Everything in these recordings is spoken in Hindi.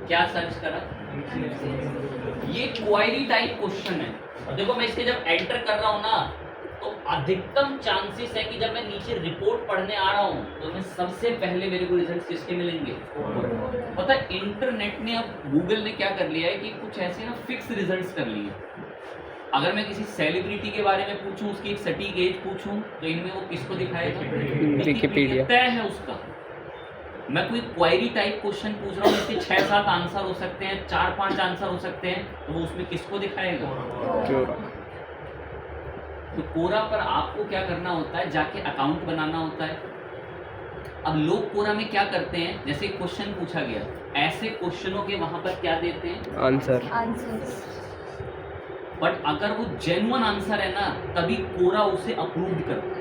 क्या सर्च करा? ये क्वेरी टाइप क्वेश्चन है। और देखो मैं इसके जब एंटर कर रहा हूँ ना, तो अधिकतम चांसेस है कि जब मैं नीचे रिपोर्ट पढ़ने आ रहा हूँ तो मैं सबसे पहले मेरे को रिजल्ट किसके मिलेंगे? पता है इंटरनेट ने, अब गूगल ने क्या कर लिया है कि कुछ ऐसे ना फिक्स रिजल्ट्स कर लिए। अगर मैं किसी सेलिब्रिटी के बारे में पूछूं, उसकी एक सटीक एज पूछूं, तो इनमें वो किसको दिखाएगा? विकिपीडिया। तय है उसका। मैं कोई क्वेरी टाइप क्वेश्चन पूछ रहा हूँ, इसके 6-7 आंसर हो सकते हैं, 4-5 आंसर हो सकते हैं, तो वो उसमें किसको दिखाएगा? क्योरा। तो कोरा पर आपको क्या करना होता है? जाके अकाउंट बनाना होता है। अब लोग कोरा में क्या करते हैं, जैसे क्वेश्चन पूछा गया, ऐसे क्वेश्चनों के वहां पर क्या देते हैं? आंसर। बट अगर वो जेन्युइन आंसर है ना, तभी कोरा उसे अप्रूव करता है।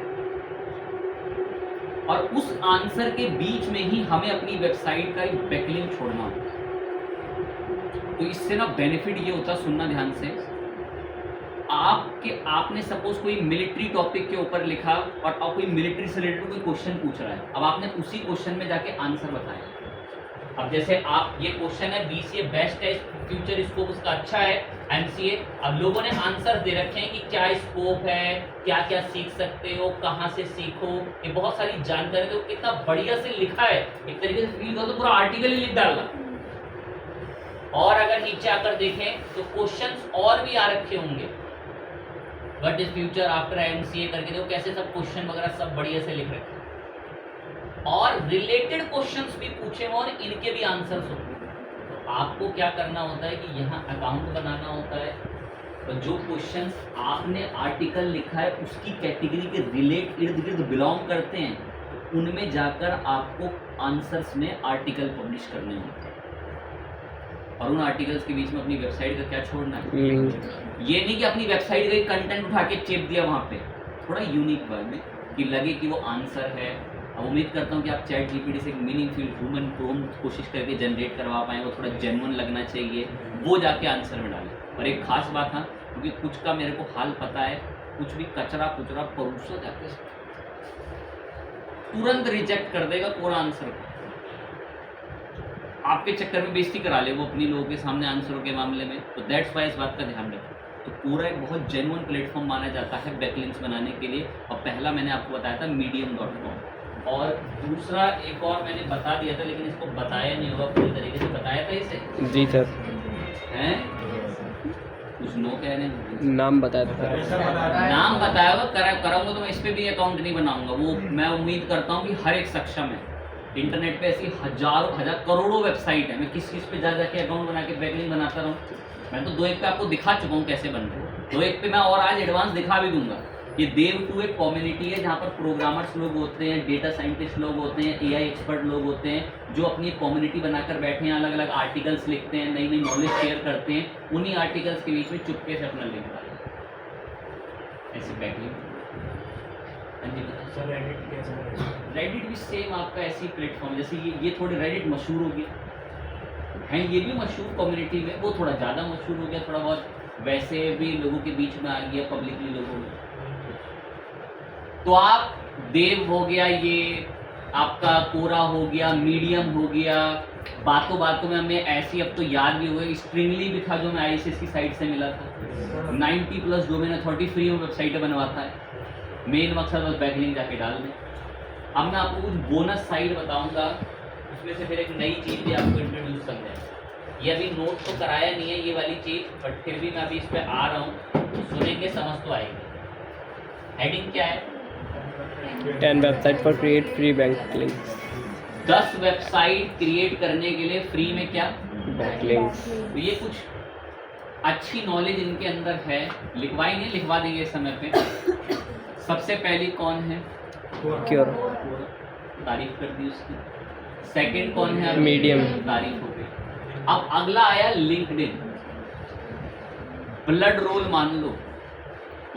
और उस आंसर के बीच में ही हमें अपनी वेबसाइट का एक बैकलिंक छोड़ना होता है। तो इससे ना बेनिफिट ये होता है, सुनना ध्यान से, आपने सपोज कोई मिलिट्री टॉपिक के ऊपर लिखा और अब कोई मिलिट्री से रिलेटेड कोई क्वेश्चन पूछ रहा है, अब आपने उसी क्वेश्चन में जाके आंसर बताया। अब जैसे आप, ये क्वेश्चन है बीसीए बेस्ट है, फ्यूचर स्कोप उसका अच्छा है, एमसीए। अब लोगों ने आंसर दे रखे हैं कि क्या स्कोप है, क्या क्या सीख सकते हो, कहाँ से सीखो, ये बहुत सारी जानकारी, तो कितना बढ़िया से लिखा है, एक तरीके से फील करो तो पूरा आर्टिकल ही लिख डालना। और अगर नीचे आकर देखें तो क्वेश्चंस और भी आ रखे होंगे, what is future after MCA करके, देखो कैसे सब क्वेश्चन वगैरह सब बढ़िया से लिख रखे हैं। और रिलेटेड क्वेश्चंस भी पूछे हुए और इनके भी आंसर्स होंगे। तो आपको क्या करना होता है कि यहाँ अकाउंट बनाना होता है, और जो क्वेश्चंस आपने आर्टिकल लिखा है उसकी कैटेगरी के रिलेट इर्द गिर्द बिलोंग करते हैं, तो उनमें जाकर आपको आंसर्स में आर्टिकल पब्लिश करने होते हैं। और उन आर्टिकल्स के बीच में अपनी वेबसाइट का क्या छोड़ना है? ये नहीं कि अपनी वेबसाइट का एक कंटेंट उठा के चेप दिया वहाँ पे, थोड़ा यूनिक वे में कि लगे कि वो आंसर है। अब उम्मीद करता हूँ कि आप चैट जीपीटी से एक मीनिंगफुल ह्यूमन प्रॉम्प्ट कोशिश करके जनरेट करवा पाएँ, वो थोड़ा जेन्युइन लगना चाहिए, वो जाके आंसर में डालें। और एक खास बात, हाँ, क्योंकि कुछ का मेरे को हाल पता है, कुछ भी कचरा कुचरा परोसा जाके तुरंत रिजेक्ट कर देगा पूरा आंसर को, आपके चक्कर में बेइज्जती करा ले वो अपनी लोगों के सामने आंसरों के मामले में। तो दैट्स वाई इस बात का ध्यान रखें। तो पूरा एक बहुत जेन्युइन प्लेटफॉर्म माना जाता है बैकलिंक्स बनाने के लिए। और पहला मैंने आपको बताया था medium.com, और दूसरा एक और मैंने बता दिया था, लेकिन इसको बताया नहीं होगा पूरी तरीके से। बताया था इसे? जी सर। हैं? कुछ नो कह रहे हैं? नाम बताया था। नाम बताया होगा, कराऊंगा तो मैं इस पे भी अकाउंट नहीं बनाऊंगा। वो मैं उम्मीद करता हूँ कि हर एक सक्षम है। इंटरनेट पे ऐसी हजारों हजार करोड़ों वेबसाइट है, मैं किस चीज़ पे जा जाके अकाउंट बना के बैकलिंक बनाता रहूँ? मैं तो 2-1 पे आपको दिखा चुका हूँ कैसे बन रहे हैं। 2-1 पे मैं और आज एडवांस दिखा भी दूंगा। ये देव2 एक कम्युनिटी है जहाँ पर प्रोग्रामर्स लोग होते हैं, डेटा साइंटिस्ट लोग होते हैं, एआई एक्सपर्ट लोग होते हैं, जो अपनी कम्युनिटी बनाकर बैठे हैं, अलग अलग आर्टिकल्स लिखते हैं, नई नई नॉलेज शेयर करते हैं। उन्हीं आर्टिकल्स के बीच में चुपके से अपना लिंक डालते हैं, ऐसे बैकलिंक। रेडिट भी सेम आपका ऐसी प्लेटफॉर्म, जैसे ये थोड़े रेडिट मशहूर हो गया है, ये भी मशहूर कम्युनिटी में, वो थोड़ा ज़्यादा मशहूर हो गया, थोड़ा बहुत वैसे भी लोगों के बीच में आ गया, पब्लिकली लोगों में। तो आप देव हो गया, ये आपका कोरा हो गया, मीडियम हो गया, बातों बातों में हमें ऐसी, अब तो याद भी हो गई, स्ट्रिंगली भी था जो मैं आईसीएस की साइट से मिला था। 90+ डोमेन अथॉरिटी फ्री में वेबसाइटें बनवाता है, मेन मकसद बस बैकलिंक जाके डालने। अब मैं आपको कुछ बोनस साइट बताऊंगा, उसमें से फिर एक नई चीज़ भी आपको इंट्रोड्यूस कर दें। ये अभी नोट तो कराया नहीं है ये वाली चीज़, बट फिर भी मैं अभी इस पर आ रहा हूँ, तो सुनेंगे समझ तो आएगी। हेडिंग क्या है? 10 website for create free backlinks. 10 website create करने के लिए फ्री में क्या? बैकलिंक्स। तो ये कुछ अच्छी नॉलेज इनके अंदर है, लिखवाई नहीं, लिखवा देंगे इस समय पे। सबसे पहली कौन है? क्योरा। तारीफ कर दी उसकी। सेकंड कौन है? मीडियम। तारीफ हो गई। अब अगला आया लिंक्डइन। ब्लड रोल मान लो,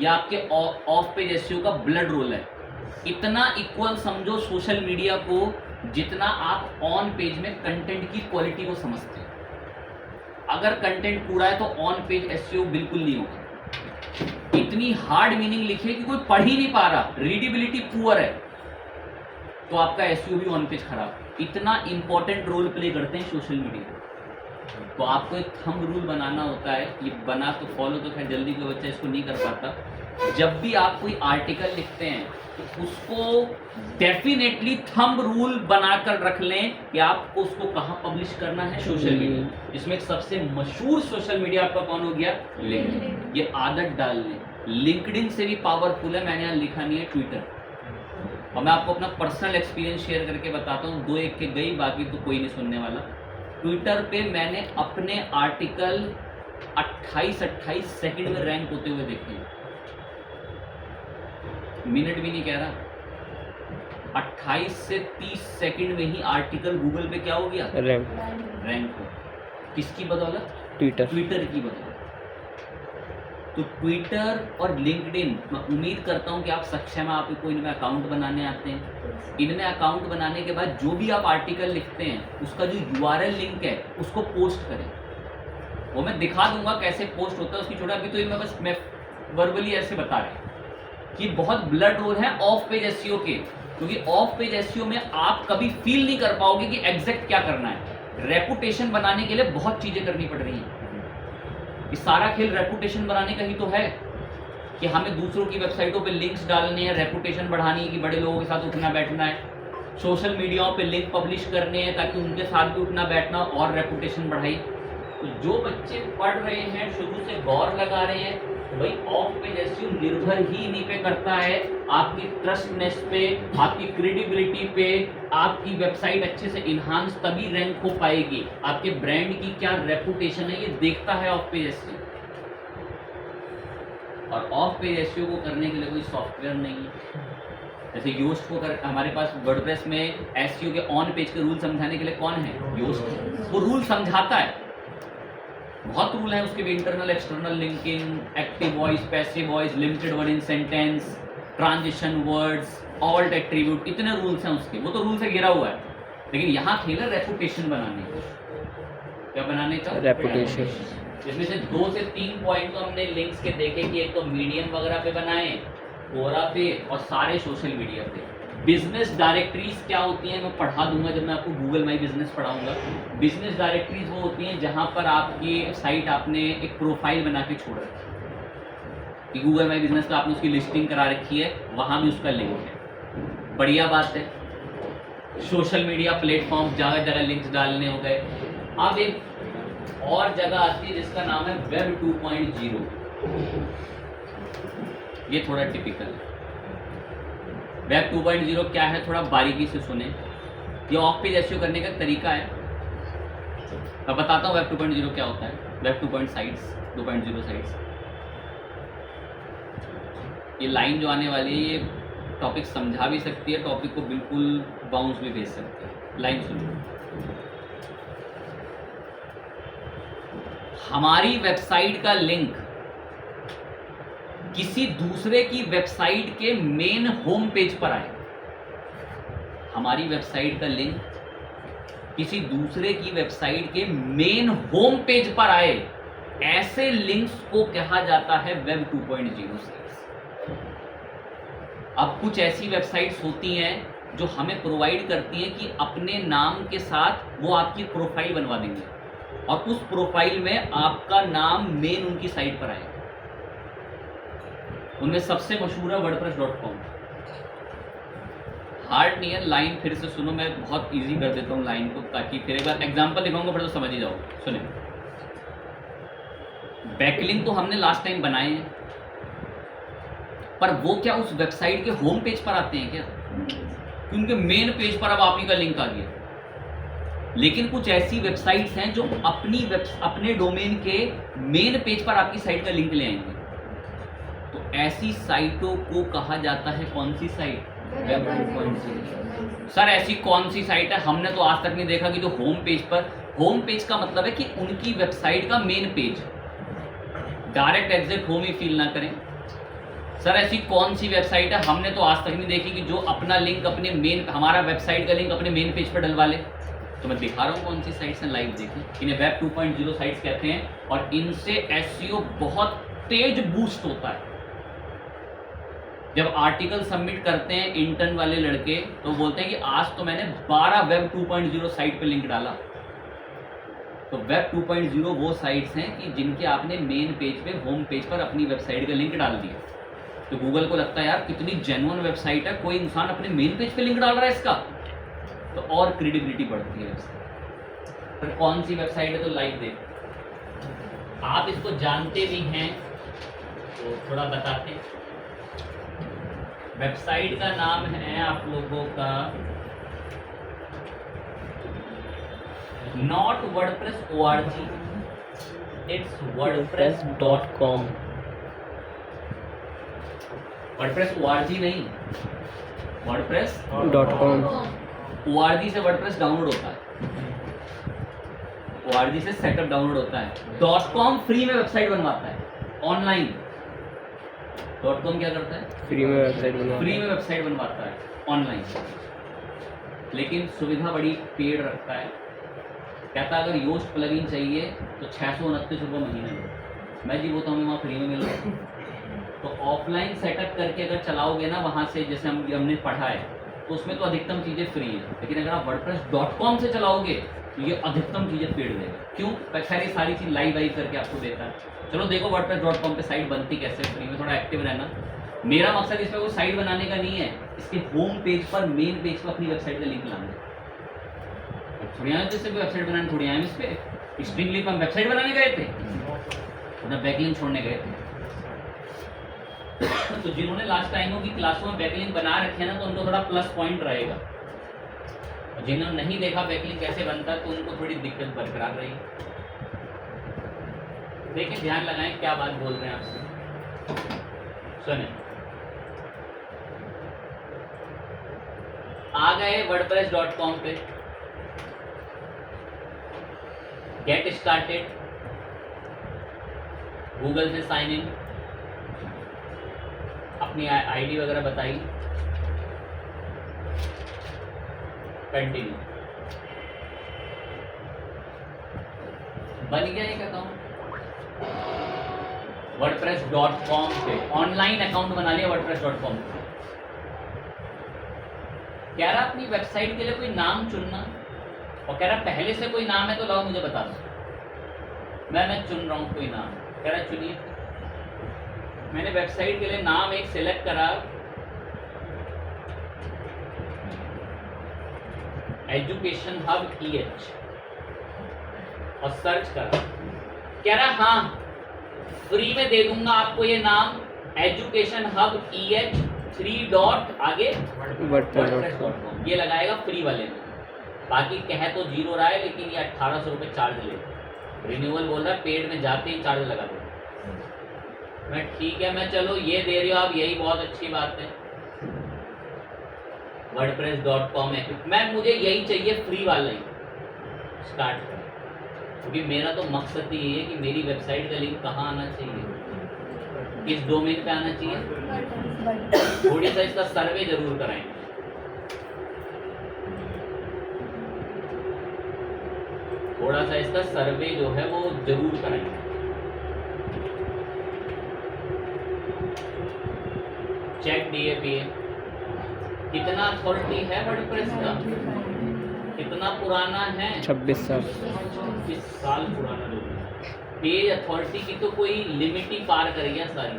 या आपके ऑफ पेज एसईओ का ब्लड रोल है। इतना इक्वल समझो सोशल मीडिया को, जितना आप ऑन पेज में कंटेंट की क्वालिटी को समझते हैं। अगर कंटेंट पूरा है तो ऑन पेज एसईओ बिल्कुल नहीं होगा। इतनी हार्ड मीनिंग लिखिए कि कोई पढ़ ही नहीं पा रहा, रीडेबिलिटी पुअर है, तो आपका एसईओ भी ऑन पेज खराब। इतना इंपॉर्टेंट रोल प्ले करते हैं सोशल मीडिया। तो आपको एक थंब रूल बनाना होता है, ये बना तो फॉलो तो खैर जल्दी कोई बच्चा इसको नहीं कर पाता। जब भी आप कोई आर्टिकल लिखते हैं तो उसको डेफिनेटली थंब रूल बनाकर रख लें कि आपको उसको कहाँ पब्लिश करना है, सोशल मीडिया। इसमें एक सबसे मशहूर सोशल मीडिया आपका कौन हो गया, लिंक्डइन। ये आदत डाल लें, लिंक्डइन से भी पावरफुल है। मैंने यहाँ लिखा नहीं है ट्विटर। और मैं आपको अपना पर्सनल एक्सपीरियंस शेयर करके बताता हूँ, 2-1 के गई, बाकी तो कोई नहीं सुनने वाला। ट्विटर पे मैंने अपने आर्टिकल 28 सेकंड में रैंक होते हुए देखे, मिनट भी नहीं कह रहा, 28 से 30 सेकंड में ही आर्टिकल गूगल पे क्या हो गया, रैंक हो। किसकी बदौलत, ट्विटर की बदौलत। तो ट्विटर और लिंक्डइन, मैं उम्मीद करता हूं कि आप सक्षम हैं, आपको इनमें अकाउंट बनाने आते हैं। इनमें अकाउंट बनाने के बाद जो भी आप आर्टिकल लिखते हैं उसका जो URL लिंक है उसको पोस्ट करें। वो मैं दिखा दूंगा कैसे पोस्ट होता है उसकी छोटा, अभी तो ये मैं वर्बली ऐसे बता रहा हूँ कि बहुत ब्लड रोल है ऑफ पेज एसईओ के, क्योंकि ऑफ पेज एसईओ में आप कभी फील नहीं कर पाओगे कि एग्जैक्ट क्या करना है। रेपुटेशन बनाने के लिए बहुत चीजें करनी पड़ रही हैं। ये सारा खेल रेपुटेशन बनाने का ही तो है कि हमें दूसरों की वेबसाइटों पे लिंक्स डालने हैं, रेपुटेशन बढ़ानी है कि बड़े लोगों के साथ उठना बैठना है, सोशल मीडियाओं पे लिंक पब्लिश करने हैं ताकि उनके साथ भी उठना बैठना और रेपुटेशन बढ़ाई। तो जो बच्चे पढ़ रहे हैं, शुरू से गौर लगा रहे हैं, भाई ऑफ पेज एसईओ निर्भर ही इन्हीं पे करता है, आपकी ट्रस्टनेस पे, आपकी क्रेडिबिलिटी पे। आपकी वेबसाइट अच्छे से इन्हांस तभी रैंक हो पाएगी, आपके ब्रांड की क्या रेपुटेशन है ये देखता है ऑफ पेज एसईओ। और ऑफ पेज एसईओ को करने के लिए कोई सॉफ्टवेयर नहीं है। जैसे योस्ट को हमारे पास वर्डप्रेस में एसईओ के ऑन पेज के रूल समझाने के लिए कौन है, योस्ट। वो रूल समझाता है, बहुत रूल है उसके भी, internal external linking, active voice, passive voice, limited word in sentence, transition words, alt attribute, इतने रूल्स हैं उसके, वो तो रूल से घिरा हुआ है। लेकिन यहाँ खेल है रेपुटेशन बनाने का। क्या बनाने का, रेपुटेशन। इसमें से 2 से 3 पॉइंट तो हमने लिंक्स के देखे कि एक तो मीडियम वगैरह पे बनाए, कोरा पे और सारे सोशल मीडिया पे। बिजनेस डायरेक्टरीज क्या होती हैं मैं पढ़ा दूंगा जब मैं आपको गूगल माई बिजनेस पढ़ाऊंगा। बिजनेस डायरेक्टरीज वो होती हैं जहां पर आपकी साइट आपने एक प्रोफाइल बना के छोड़ रखी है कि गूगल माई बिजनेस का आपने उसकी लिस्टिंग करा रखी है, वहां भी उसका लिंक है, बढ़िया बात है। सोशल मीडिया प्लेटफॉर्म जगह जगह लिंक्स डालने हो गए। अब एक और जगह आती है जिसका नाम है वेब 2.0। ये थोड़ा टिपिकल है। वेब 2.0 क्या है, थोड़ा बारीकी से सुने। ये ऑफ पेज एसईओ करने का तरीका है, मैं बताता हूँ वेब 2.0 क्या होता है। वेब 2.0 साइट्स, ये लाइन जो आने वाली है ये टॉपिक समझा भी सकती है, टॉपिक को बिल्कुल बाउंस भी भेज सकती है। लाइन सुनो, हमारी वेबसाइट का लिंक किसी दूसरे की वेबसाइट के मेन होम पेज पर आए। हमारी वेबसाइट का लिंक किसी दूसरे की वेबसाइट के मेन होम पेज पर आए, ऐसे लिंक्स को कहा जाता है वेब 2.0 साइट्स। अब कुछ ऐसी वेबसाइट्स होती हैं जो हमें प्रोवाइड करती हैं कि अपने नाम के साथ वो आपकी प्रोफाइल बनवा देंगे और उस प्रोफाइल में आपका नाम मेन उनकी साइट पर आएगा। उनमें सबसे मशहूर है wordpress.com। हार्ड नहीं है, लाइन फिर से सुनो, मैं बहुत इजी कर देता हूँ लाइन को ताकि फिर एक बार एग्जांपल दिखाऊंगा फिर तो समझ ही जाओ। सुने, बैकलिंक तो हमने लास्ट टाइम बनाए हैं, पर वो क्या उस वेबसाइट के होम पेज पर आते हैं क्या? क्योंकि मेन पेज पर अब आप ही का लिंक आ गया। लेकिन कुछ ऐसी वेबसाइट्स हैं जो अपने डोमेन के मेन पेज पर आपकी साइट का लिंक ले आएंगे, तो ऐसी साइटों को कहा जाता है कौन सी साइट? वेब 2.0। सर ऐसी कौन सी साइट है? हमने तो आज तक नहीं देखा कि जो होम पेज पर, होम पेज का मतलब है कि उनकी वेबसाइट का main page, direct exit home ही फील ना करें। सर ऐसी कौन सी वेबसाइट है? हमने तो आज तक नहीं देखी कि जो अपना लिंक अपने मेन, हमारा वेबसाइट का लिंक अपने मेन पेज पर डलवा ले। तो मैं दिखा रहा हूँ कौन सी साइट्स हैं, लाइव देखें। इन्हें वेब 2.0 साइट्स कहते हैं और इनसे एसईओ बहुत तेज बूस्ट होता है। जब आर्टिकल सबमिट करते हैं इंटर्न वाले लड़के तो बोलते हैं कि आज तो मैंने 12 वेब 2.0 साइट पे लिंक डाला। तो वेब 2.0 वो साइट्स हैं कि जिनके आपने मेन पेज पे, होम पेज पर अपनी वेबसाइट का लिंक डाल दिया। तो गूगल को लगता है यार कितनी जेन्युइन वेबसाइट है, कोई इंसान अपने मेन पेज पे लिंक डाल रहा है इसका, तो और क्रेडिबिलिटी बढ़ती है वेबसाइट। फिर कौन सी वेबसाइट है तो लाइक दे। आप इसको जानते भी हैं तो थोड़ा बताते हैं। वेबसाइट का नाम है आप लोगों का not WordPress org, it's wordpress.com। WordPress org नहीं, wordpress.com। org से वर्डप्रेस डाउनलोड होता है, org से सेटअप डाउनलोड होता है। .com फ्री में वेबसाइट बनवाता है ऑनलाइन। .com क्या करता है? फ्री में वेबसाइट बनवाता है ऑनलाइन, लेकिन सुविधा बड़ी पेड रखता है। कहता है अगर योस्ट प्लगइन चाहिए तो 629 रुपये महीने में। मैं जी वो तो हमें वहाँ फ्री में मिल रहा है। तो ऑफलाइन सेटअप करके अगर चलाओगे ना वहाँ से, जैसे हमने पढ़ा है, तो उसमें तो अधिकतम चीज़ें फ्री है, लेकिन अगर आप wordpress.com से चलाओगे तो ये अधिकतम चीज़ें पेड देगा। क्यों? खैर ये सारी चीज़ लाइव करके आपको देता है। चलो देखो wordpress.com पे साइट बनती कैसे, फ्री में, थोड़ा एक्टिव रहना। मेरा मकसद इसमें कोई साइट बनाने का नहीं है, इसके होम पेज पर, मेन पेज पर अपनी वेबसाइट का लिंक लाना है। थोड़ी आए जैसे वेबसाइट बनाने, थोड़ी आए इस पर स्ट्रिंग लिंक हम वेबसाइट बनाने गए थे, उन्हें बैकलिंक छोड़ने गए थे। तो जिन्होंने लास्ट टाइमों की क्लासों में बैकलिंक बना रखे ना, तो उनको थोड़ा प्लस पॉइंट रहेगा। और जिन्होंने नहीं देखा बैकलिंक कैसे बनता, तो उनको थोड़ी दिक्कत बरकरार रही। देखिए, ध्यान लगाएं क्या बात बोल रहे हैं आपसे, सुने। आ गए wordpress.com पे, गेट स्टार्टेड, गूगल से साइन इन, अपनी आईडी वगैरह बताइए, कंटिन्यू। बन गया एक अकाउंट wordpress.com पे, ऑनलाइन अकाउंट बना लिया wordpress.com पे। कह रहा अपनी वेबसाइट के लिए कोई नाम चुनना, और कह रहा पहले से कोई नाम है तो लाओ मुझे बता दो। मैं चुन रहा हूँ कोई नाम। कह रहा चुनिए। मैंने वेबसाइट के लिए नाम एक सिलेक्ट करा, एजुकेशन हब EH, और सर्च करा। कह रहा हाँ फ्री में दे दूंगा आपको ये नाम, एजुकेशन हब EH 3 डॉट आगे wordpress.com, ये लगाएगा फ्री वाले में। बाकी कह तो 0 रहा है, लेकिन ये 1800 रुपये चार्ज ले, रिन्यूअल बोल रहा है, पेड में जाते ही चार्ज लगा दो। मैं ठीक है, मैं चलो ये दे रही हो आप, यही बहुत अच्छी बात है। wordpress.com है, मैं मुझे यही चाहिए, फ्री वाला ही स्टार्ट करें, क्योंकि मेरा तो मकसद ही ये है कि मेरी वेबसाइट का लिंक कहाँ आना चाहिए, किस डोमेन पे आना चाहिए। थोड़ी सा इसका सर्वे जरूर कराएं। थोड़ा सा इसका सर्वे जो है वो जरूर कराएं। चेक DAPA, कितना अथॉरिटी है वर्डप्रेस का, कितना पुराना है? 26 साल। 26 साल पुराना। पेज अथॉरिटी की तो कोई लिमिट ही पार कर गया सारी,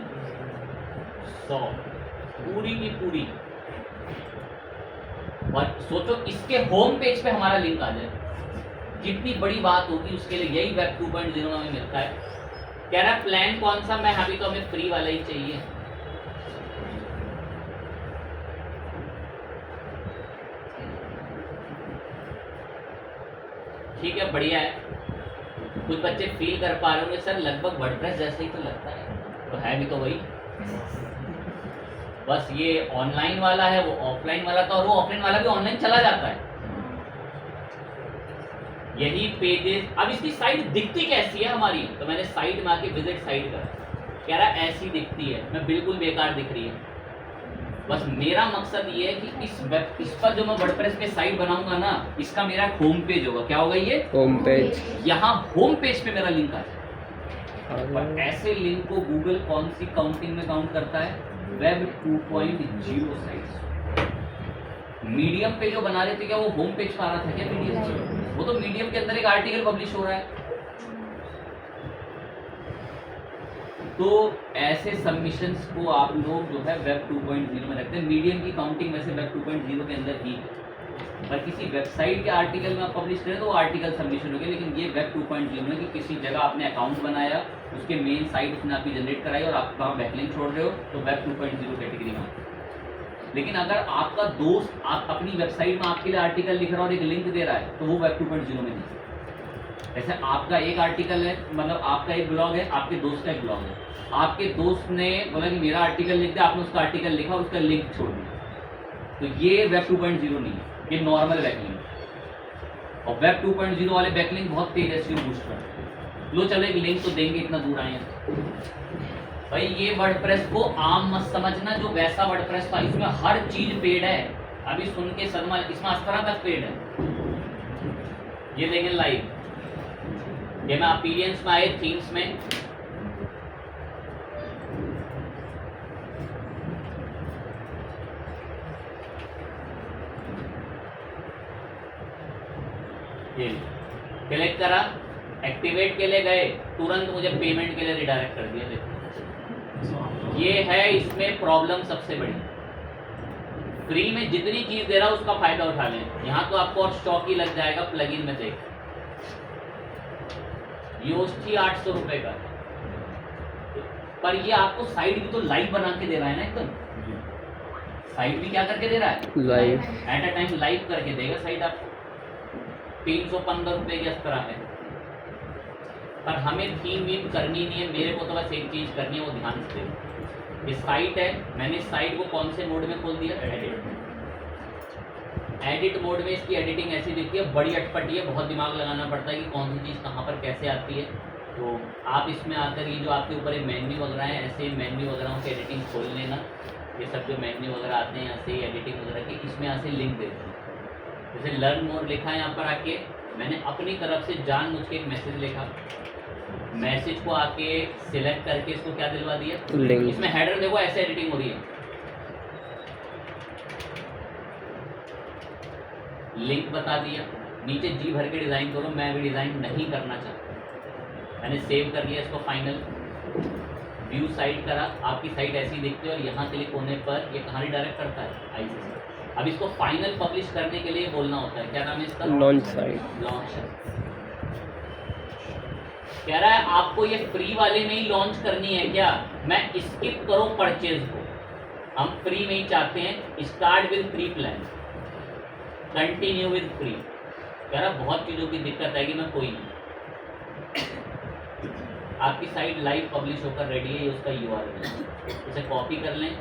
100 पूरी की पूरी। और सोचो इसके होम पेज पे हमारा लिंक आ जाए, कितनी बड़ी बात होगी उसके लिए। यही वेब 2.0 में हमें मिलता है। कह रहा प्लान कौन सा? मैं अभी तो हमें फ्री वाला ही चाहिए। ठीक है, बढ़िया है। कुछ बच्चे फील कर पा रहे होंगे सर लगभग वर्डप्रेस जैसा ही तो लगता है, तो है भी तो वही, बस ये ऑनलाइन वाला है, वो ऑफलाइन वाला था, और वो ऑफलाइन वाला भी ऑनलाइन चला जाता है। यही पेजेस। अब इसकी साइट दिखती कैसी है हमारी, तो मैंने साइट में आके विजिट साइट करा। कह रहा ऐसी दिखती है, मैं बिल्कुल बेकार दिख रही है। बस मेरा मकसद ये है कि इस पर जो मैं वर्डप्रेस पे साइट बनाऊंगा ना, इसका मेरा होम पेज होगा। क्या होगा ये? Home page. यहाँ होम पेज पे मेरा लिंक आ जाए। और ऐसे लिंक को गूगल कौन सी काउंटिंग में काउंट करता है? Web 2.0 sites. मीडियम पे जो बना रहे थे क्या वो होम पेज पर आ रहा था क्या मीडियम से? वो तो मीडियम के अंदर एक आर्टिकल पब्लिश हो रहा है। तो ऐसे सबमिशंस को आप लोग जो है वेब 2.0 में रखते हैं। मीडियम की काउंटिंग वैसे वेब 2.0 के अंदर ही है, पर किसी वेबसाइट के आर्टिकल में आप पब्लिश करें तो वो आर्टिकल सबमिशन हो गया। लेकिन ये वेब 2.0 में कि किसी जगह आपने अकाउंट बनाया, उसके मेन साइट उसने आपकी जनरेट कराई और आप वहाँ बैकलिंक छोड़ रहे हो तो वेब 2.0 कैटेगरी में आता है। लेकिन अगर आपका दोस्त आप अपनी वेबसाइट में आपके लिए आर्टिकल लिख रहा है और एक लिंक दे रहा है तो वो वेब 2.0 में नहीं। जैसे आपका एक आर्टिकल है, मतलब आपका एक ब्लॉग है, आपके दोस्त का एक ब्लॉग है, आपके दोस्त ने बोला कि मेरा आर्टिकल लिख दिया, आपने उसका आर्टिकल लिखा और उसका लिंक छोड़ दिया, तो ये वेब 2.0 नहीं है, ये नॉर्मल बैकलिंक। और वेब 2.0 वाले बैकलिंक बहुत तेज एसईओ बूस्ट करते हैं। लो चलो एक लिंक तो देंगे, इतना दूर आए हैं भाई। ये वर्डप्रेस को आम मत समझना, जो वैसा वर्डप्रेस था इसमें हर चीज पेड है। अभी सुन के सदमा, इसमें अस्तर तक पेड है। ये देखें लाइव, ये मैं अपीरियंस में आए थीम्स में, ये क्लिक करा, एक्टिवेट के लिए गए, तुरंत मुझे पेमेंट के लिए रिडायरेक्ट कर दिया। देखो ये है इसमें प्रॉब्लम सबसे बड़ी। फ्री में जितनी चीज दे रहा है उसका फायदा उठा लें। यहाँ तो आपको और स्टॉक ही लग जाएगा प्लगइन में। देख योस्टी 800 रुपए का, पर ये आपको साइट भी तो लाइव बना के दे रहा है ना, एकदम साइट भी क्या करके दे रहा है, live at a time live करके देगा साइट आपको। 315 रुपए की इस तरह है। पर हमें थीम वीम करनी नहीं है, मेरे को तो बस एक चीज करनी है, वो ध्यान से देखो। ये साइट है, मैंने इस साइट को कौन से मोड में खोल दिया, एडिट मोड में। इसकी एडिटिंग ऐसी दिखती है, बड़ी अटपटी है, बहुत दिमाग लगाना पड़ता है कि कौन सी चीज़ कहाँ पर कैसे आती है। तो आप इसमें आकर ये जो आपके ऊपर मेन्यू वगैरह है, ऐसे मेन्यू वगैरह की एडिटिंग खोल लेना। ये सब जो मेन्यू वगैरह आते हैं यहाँ से एडिटिंग वगैरह की, इसमें यहाँ से लिंक देते हैं। जैसे लर्न मोर लिखा है यहाँ पर आके, मैंने अपनी तरफ से जानबूझ के एक मैसेज लिखा, मैसेज को आके सिलेक्ट करके इसको क्या दिलवा दिया, लिंक। इसमें हेडर देखो ऐसे एडिटिंग हो रही है, लिंक बता दिया, नीचे जी भर के डिज़ाइन करो। मैं भी डिज़ाइन नहीं करना चाहता, मैंने सेव कर लिया इसको, फाइनल व्यू साइट करा, आपकी साइट ऐसी दिखती है। और यहाँ क्लिक होने पर ये कहाँ रिडायरेक्ट करता है, आईसी। अब इसको फाइनल पब्लिश करने के लिए बोलना होता है, क्या नाम है इसका, लॉन्च साइट। लॉन्च कह रहा है आपको ये फ्री वाले में ही लॉन्च करनी है क्या, मैं स्किप करो परचेज को, हम फ्री में ही चाहते हैं। Start with free plan, continue with free. कह रहा बहुत चीज़ों की दिक्कत है कि मैं कोई नहीं। आपकी साइट लाइव पब्लिश होकर रेडी है, ये उसका URL इसे कॉपी कर लें।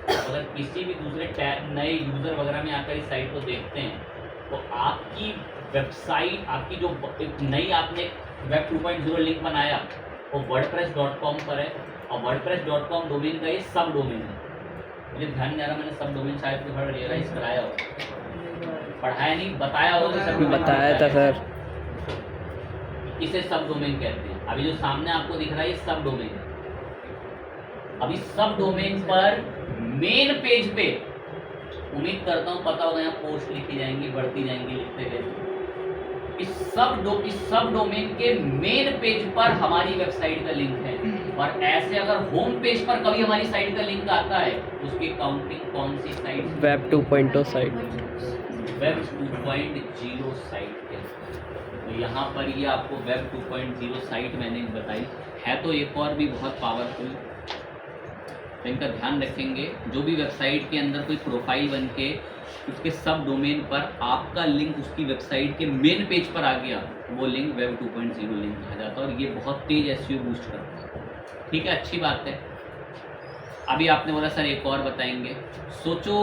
अगर किसी भी दूसरे नए यूज़र वगैरह में आकर इस साइट को देखते हैं तो आपकी वेबसाइट, आपकी जो नई आपने वेब 2.0 लिंक बनाया वो wordpress.com पर है, और wordpress.com डोमेन का ये सब डोमेन है। मुझे ध्यान नहीं आ रहा, मैंने सब डोमेन शायद थोड़ा रियलाइज कराया हो, पढ़ाया नहीं, बताया हो तो सब बताया था सर। इसे सब डोमेन कहते हैं। अभी जो सामने आपको दिख रहा है ये सब डोमेन है। अभी सब डोमेन पर मेन पेज पे, उम्मीद करता हूँ पता होगा, यहाँ पोस्ट लिखी जाएंगी, बढ़ती जाएंगी, लिखते गए। इस सब डोमेन के मेन पेज पर हमारी वेबसाइट का लिंक है। और ऐसे अगर होम पेज पर कभी हमारी साइट का लिंक आता है उसकी काउंटिंग कौन सी site, web 2.0 site, web 2.0 site है। तो यहाँ पर ये आपको वेब 2.0 साइट मैंने बताई है, तो एक और भी बहुत पावरफुल, तो इनका ध्यान रखेंगे। जो भी वेबसाइट के अंदर कोई प्रोफाइल बन के उसके सब डोमेन पर आपका लिंक उसकी वेबसाइट के मेन पेज पर आ गया, वो लिंक वेब 2.0 लिंक कहा जाता है, और ये बहुत तेज एसईओ बूस्ट करता है। ठीक है, अच्छी बात है। अभी आपने बोला सर एक और बताएंगे। सोचो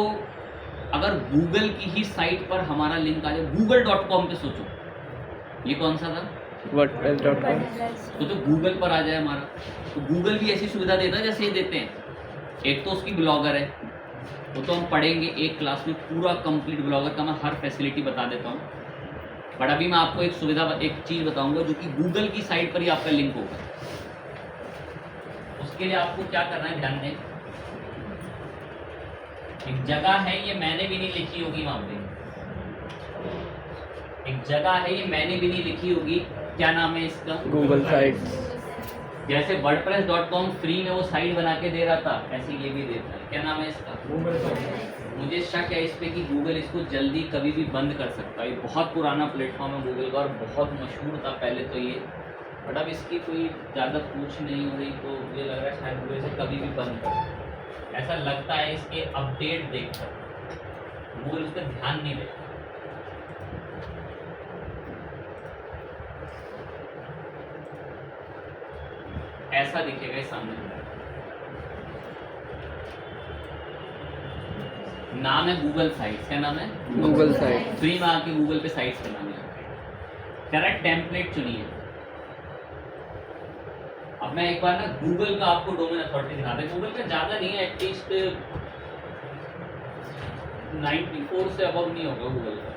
अगर गूगल की ही साइट पर हमारा लिंक आ जाए, google.com पे सोचो, ये कौन सा था, wordpress.com। तो गूगल पर आ जाए हमारा, तो गूगल भी ऐसी सुविधा देता है जैसे ये देते हैं। एक तो उसकी ब्लॉगर है, वो तो हम पढ़ेंगे एक क्लास में, पूरा कंप्लीट ब्लॉगर का मैं हर फैसिलिटी बता देता हूँ। बट अभी मैं आपको एक सुविधा, एक चीज़ बताऊंगा जो कि गूगल की साइट पर ही आपका लिंक होगा। उसके लिए आपको क्या करना है, ध्यान दें। एक जगह है, ये मैंने भी नहीं लिखी होगी वहां पे, एक जगह है ये मैंने भी नहीं लिखी होगी, क्या नाम है इसका? Google sites. जैसे wordpress.com फ्री में वो साइट बना के दे रहा था, ऐसे ये भी देता है, क्या नाम है इसका? मुझे शक है इस पे कि गूगल इसको जल्दी कभी भी बंद कर सकता है। ये बहुत पुराना प्लेटफॉर्म है गूगल का और बहुत मशहूर था पहले तो ये, बट अब इसकी कोई ज़्यादा पूछ नहीं हो रही, तो मुझे लग रहा है शायद गूगल इसे कभी भी बंद कर, ऐसा लगता है इसके अपडेट देखकर गूगल उस पर ध्यान नहीं देता। ऐसा दिखेगा इस सामने, नाम है गूगल साइट्स। क्या नाम है? Google site. फ्री में आके गूगल पे साइट्स बनाने करेक्ट टेम्पलेट चुनिए। अब मैं एक बार ना गूगल का आपको डोमेन अथॉरिटी दिखाता हूं। गूगल का ज़्यादा नहीं है, एटलीस्ट 94 से अबव नहीं होगा गूगल का,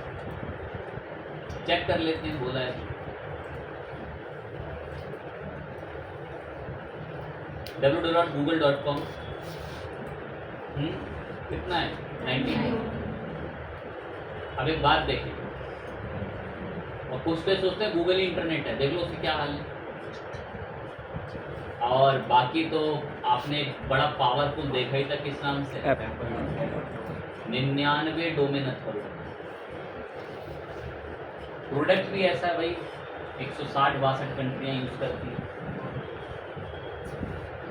चेक कर लेते हैं, बोला है www.google.com। कितना है? 90। अब एक बात देखें, और कुछ पे सोचते हैं गूगल ही इंटरनेट है, देख लो उसकी क्या हाल है। और बाकी तो आपने बड़ा पावरफुल देखा ही था, किस नाम से? 99 डोमेन अथॉरिटी। प्रोडक्ट भी ऐसा है भाई, 160-62 कंट्रियां यूज करती हैं,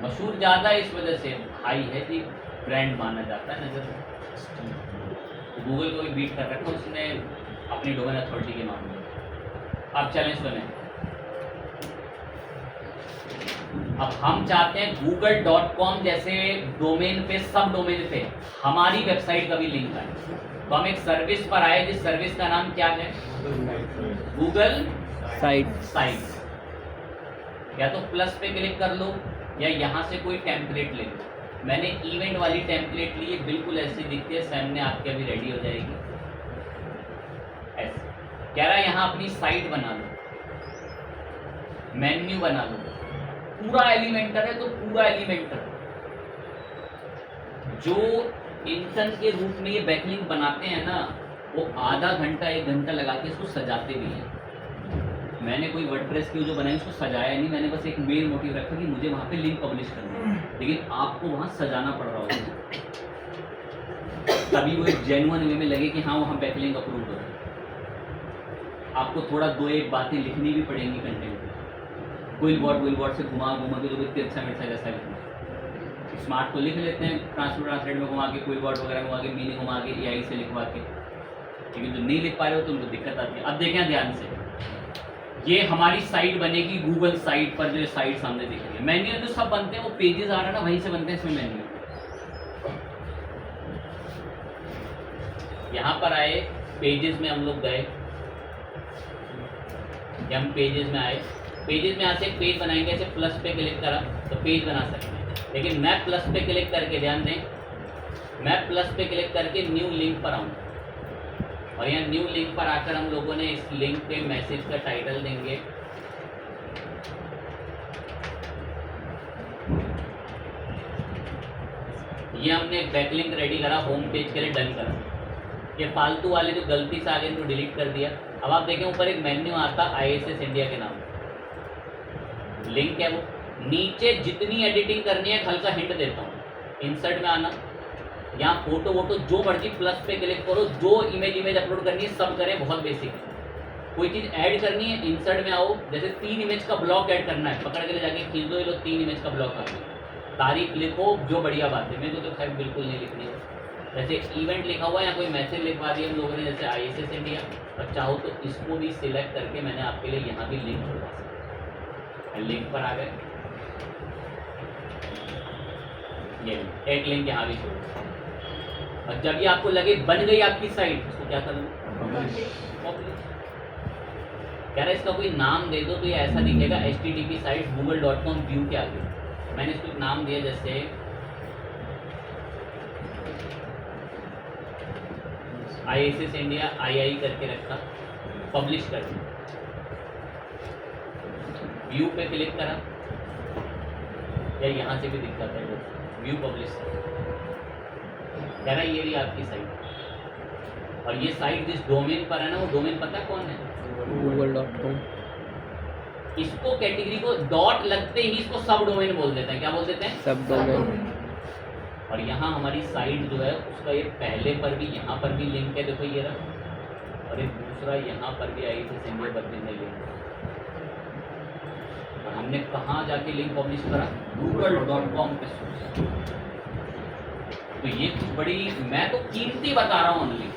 मशहूर ज़्यादा इस वजह से हाई है कि ब्रांड माना जाता है नजर में। तो गूगल को भी बीट कर रखा उसने अपनी डोमेन अथॉरिटी के मामले में। अब चैलेंज सुने, अब हम चाहते हैं google.com जैसे डोमेन पे, सब डोमेन पे हमारी वेबसाइट का भी लिंक आए। तो हम एक सर्विस पर आए, जिस सर्विस का नाम क्या है? Google site. या तो प्लस पे क्लिक कर लो या यहाँ से कोई टेम्पलेट ले लो। मैंने इवेंट वाली टेम्पलेट ली है, बिल्कुल ऐसी दिखती है, सामने आपके अभी रेडी हो जाएगी ऐसे। कह रहा है यहाँ अपनी साइट बना लो, मेन्यू बना लो, पूरा एलिमेंटर है तो पूरा एलिमेंटर। जो इंसान के रूप में ये बैकलिंक बनाते हैं ना, वो आधा घंटा 1 घंटा लगा के इसको सजाते भी हैं। मैंने कोई वर्डप्रेस की जो बनाई उसको सजाया नहीं, मैंने बस एक मेन मोटिव रखा कि मुझे वहाँ पे लिंक पब्लिश करना है, लेकिन आपको वहाँ सजाना पड़ रहा होगा तभी वो एक जेन्युइन वे में लगे कि हाँ वहाँ बैकलिंक अप्रूव हो रहा है। आपको थोड़ा 2-1 बातें लिखनी भी पड़ेंगी कंटेंट में, विलबॉर्ड से घुमा के जो भी अच्छा मिर्चा जैसा लिखना। स्मार्ट तो लिख लेते हैं, ट्रांसलेट में घुमा के, विलबॉर्ड वगैरह घुमा के, मीनिंग घुमा के, AI से लिखवा के, लेकिन जो नहीं लिख पा रहे हो तो उनको दिक्कत आती है। अब देखें ध्यान से, ये हमारी साइट बनेगी गूगल साइट पर, जो साइट सामने दिख रही है। मेन्यू जो सब बनते हैं वो पेजेस आ रहा है ना, वहीं से बनते हैं। इसमें मेन्यू यहाँ पर आए, पेजेस में हम लोग गए, या हम पेजेस में आए, पेजेस में यहाँ से एक पेज बनाएंगे, ऐसे प्लस पे क्लिक करा तो पेज बना सकते हैं। लेकिन मैं प्लस पे क्लिक करके, ध्यान दें, मैं प्लस पे क्लिक करके न्यू लिंक पर आऊँगा, और यहाँ न्यू लिंक पर आकर हम लोगों ने इस लिंक पे मैसेज का टाइटल देंगे, ये हमने बैकलिंक रेडी करा, होम पेज के लिए डन करा। ये फालतू वाले जो गलती से आ गए इनको डिलीट कर दिया। अब आप देखें ऊपर एक मेन्यू आता ISS इंडिया के नाम, लिंक है वो। नीचे जितनी एडिटिंग करनी है हल्का हिंट देता हूँ, इंसर्ट में आना, यहाँ फोटो वोटो जो मर्जी प्लस पे क्लिक करो, जो इमेज अपलोड करनी है सब करें, बहुत बेसिक है। कोई चीज़ ऐड करनी है, इंसर्ट में आओ, जैसे 3 इमेज का ब्लॉक ऐड करना है, पकड़ के ले जाके खींच दो, ये लो 3 इमेज का ब्लॉक आ गया। तारीख लिखो, जो बढ़िया बात है, मेरे को तो खैर बिल्कुल नहीं लिखनी है। जैसे इवेंट लिखा हुआ है या कोई मैसेज लिखवा दिया हम लोगों ने, जैसे ISS इंडिया, और चाहो तो इसको भी सिलेक्ट करके मैंने आपके लिए यहाँ भी लिंक छोड़ा सकता। लिंक पर आ गए, ये एक लिंक यहाँ भी छोड़। और जब ये आपको लगे बन गई आपकी साइट, उसको क्या करना? कह रहा है इसका कोई नाम दे दो, तो ये ऐसा दिखेगा, HTTP साइट google.com व्यू के आगे। मैंने इसको एक नाम दिया, जैसे ISS इंडिया II करके रखा, पब्लिश कर दिया, व्यू पे क्लिक करा, या यहाँ से भी दिख जाता है व्यू पब्लिश। कह रहा है ये भी आपकी साइट, और ये साइट जिस डोमेन पर है ना, वो डोमेन पता है कौन है? google.com। इसको कैटेगरी को डॉट लगते ही इसको सब डोमेन बोल देते हैं। क्या बोल देते हैं? सब डोमेन। और यहाँ हमारी साइट जो है उसका ये पहले पर भी, यहाँ पर भी लिंक है, देखो ये रहा, और एक दूसरा यहाँ पर भी आई थी संजय बद्री ने लिंक, और हमने कहाँ जाके लिंक पब्लिश करा? google.com पे। तो ये कुछ बड़ी, मैं तो कीमती बता रहा हूँ ओनली,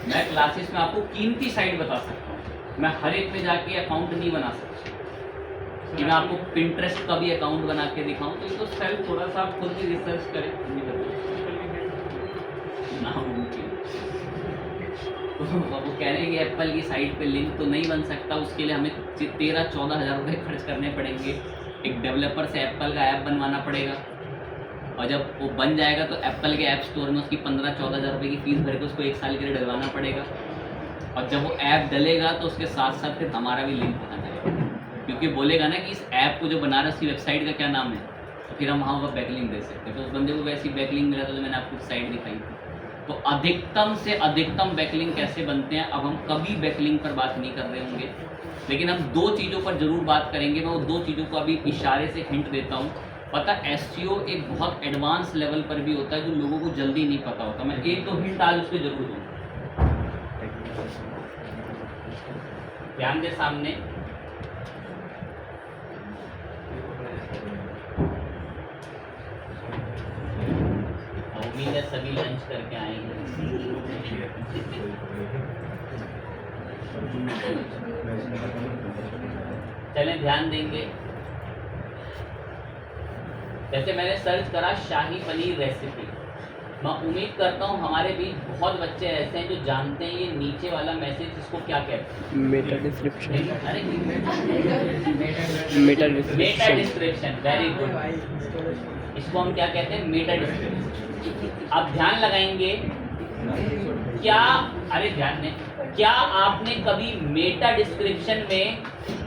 मैं क्लासेस में आपको कीमती साइट बता सकता हूँ, मैं हर एक में जाके अकाउंट नहीं बना सकता कि मैं आपको पिंटरेस्ट का भी अकाउंट बना के दिखाऊं। तो इसको सेल्फ थोड़ा सा आप खुद भी रिसर्च करें, नामुमकिन। तो वो कह रहे हैं कि एप्पल की साइट पे लिंक तो नहीं बन सकता, उसके लिए हमें 13-14 हज़ार रुपये खर्च करने पड़ेंगे, एक डेवलपर से एप्पल का ऐप बनवाना पड़ेगा, और जब वो बन जाएगा तो एप्पल के ऐप स्टोर में उसकी 15-14 हज़ार रुपये की फीस भर के उसको 1 साल के लिए डलवाना पड़ेगा, और जब वो ऐप डलेगा तो उसके साथ साथ फिर हमारा भी लिंक होना चाहिए, क्योंकि बोलेगा ना कि इस ऐप को जो बना रहा है उसकी वेबसाइट का क्या नाम है, तो फिर हम वहाँ पर बैकलिंक दे सकते हैं। तो उस बंदे को वैसी बैकलिंक मिला था जो मैंने आपको साइट दिखाई थी। तो अधिकतम से अधिकतम बैकलिंक कैसे बनते हैं, अब हम कभी बैकलिंक पर बात नहीं कर रहे होंगे, लेकिन हम 2 चीज़ों पर ज़रूर बात करेंगे। मैं वो 2 चीज़ों को अभी इशारे से हिंट देता हूँ। पता एसईओ एक बहुत एडवांस लेवल पर भी होता है जो लोगों को जल्दी नहीं पता होता। मैं 1-2 हिंट आज उसको जरूर दूँ। ध्यान दे सामने, उम्मीद है सभी लंच करके आएंगे। चलें ध्यान देंगे। जैसे मैंने सर्च करा शाही पनीर रेसिपी, मैं उम्मीद करता हूँ हमारे बीच बहुत बच्चे ऐसे हैं जो जानते हैं ये नीचे वाला मैसेज इसको क्या कहते हैं। Meta description. अरे meta meta description. Description, very good. इसको हम क्या कहते हैं? Meta description. आप ध्यान लगाएंगे क्या, अरे ध्यान दें, क्या आपने कभी मेटा डिस्क्रिप्शन में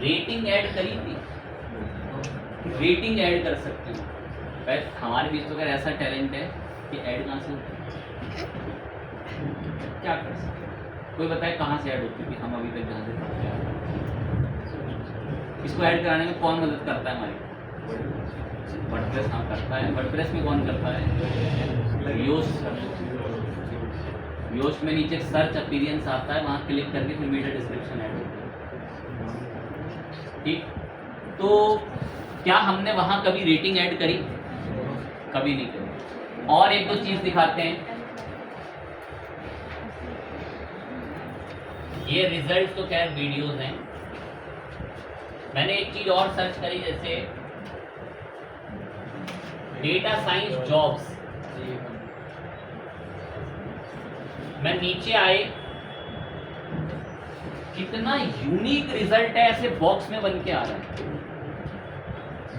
रेटिंग ऐड करी थी? रेटिंग ऐड कर सकते हो। हमारे बीच तो अगर ऐसा टैलेंट है कि ऐड कहाँ से होती है, क्या कर सकते हैं? कोई बताए कहाँ से ऐड होती थी? हम अभी तक जहाँ से पढ़ते हैं। इसको ऐड कराने में कौन मदद करता है हमारी? वर्डप्रेस। हाँ करता है। वर्डप्रेस में कौन करता है? योस्ट में नीचे सर्च अपीरियंस आता है, वहाँ क्लिक करके फिर मेटा डिस्क्रिप्शन ऐड होता है। ठीक, तो क्या हमने वहाँ कभी रेटिंग ऐड करी? कभी नहीं करी। और 1-2 चीज दिखाते हैं। ये रिजल्ट तो खैर वीडियोस हैं। मैंने एक चीज और सर्च करी, जैसे डेटा साइंस जॉब्स। मैं नीचे आए, कितना यूनिक रिजल्ट है, ऐसे बॉक्स में बन के आ रहा है।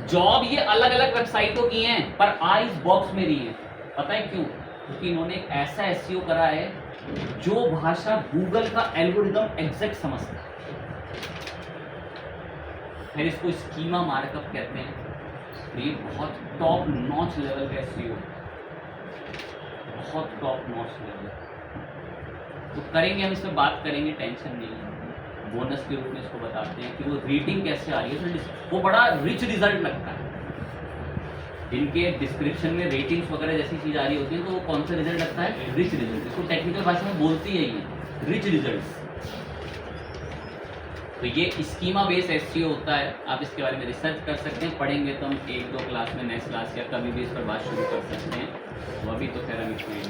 जॉब ये अलग अलग वेबसाइटों की हैं, पर आ इस बॉक्स में रही है। पता है क्यों? क्योंकि इन्होंने एक ऐसा एसईओ करा है जो भाषा गूगल का एल्गोरिदम एग्जैक्ट समझता है। फिर इसको स्कीमा मार्कअप कहते हैं। ये बहुत टॉप नॉच लेवल का एसईओ, बहुत टॉप नॉच लेवल। तो करेंगे, हम इस पर बात करेंगे, टेंशन नहीं है। बोनस के रूप में इसको बताते हैं कि वो रेटिंग कैसे आ रही है। वो बड़ा रिच रिजल्ट लगता है। इनके डिस्क्रिप्शन में रेटिंग्स वगैरह जैसी चीज़ आ रही होती है, तो वो कौन सा रिजल्ट लगता है? Rich result. इसको टेक्निकल भाषा में बोलती है ये, रिच रिजल्ट्स। तो ये स्कीमा बेस्ड एसईओ होता है। आप इसके बारे में रिसर्च कर सकते हैं। पढ़ेंगे तो हम 1-2 क्लास में, नेक्स्ट क्लास या कभी भी इस पर बात शुरू कर सकते हैं। वो अभी तो खैर हम इसमें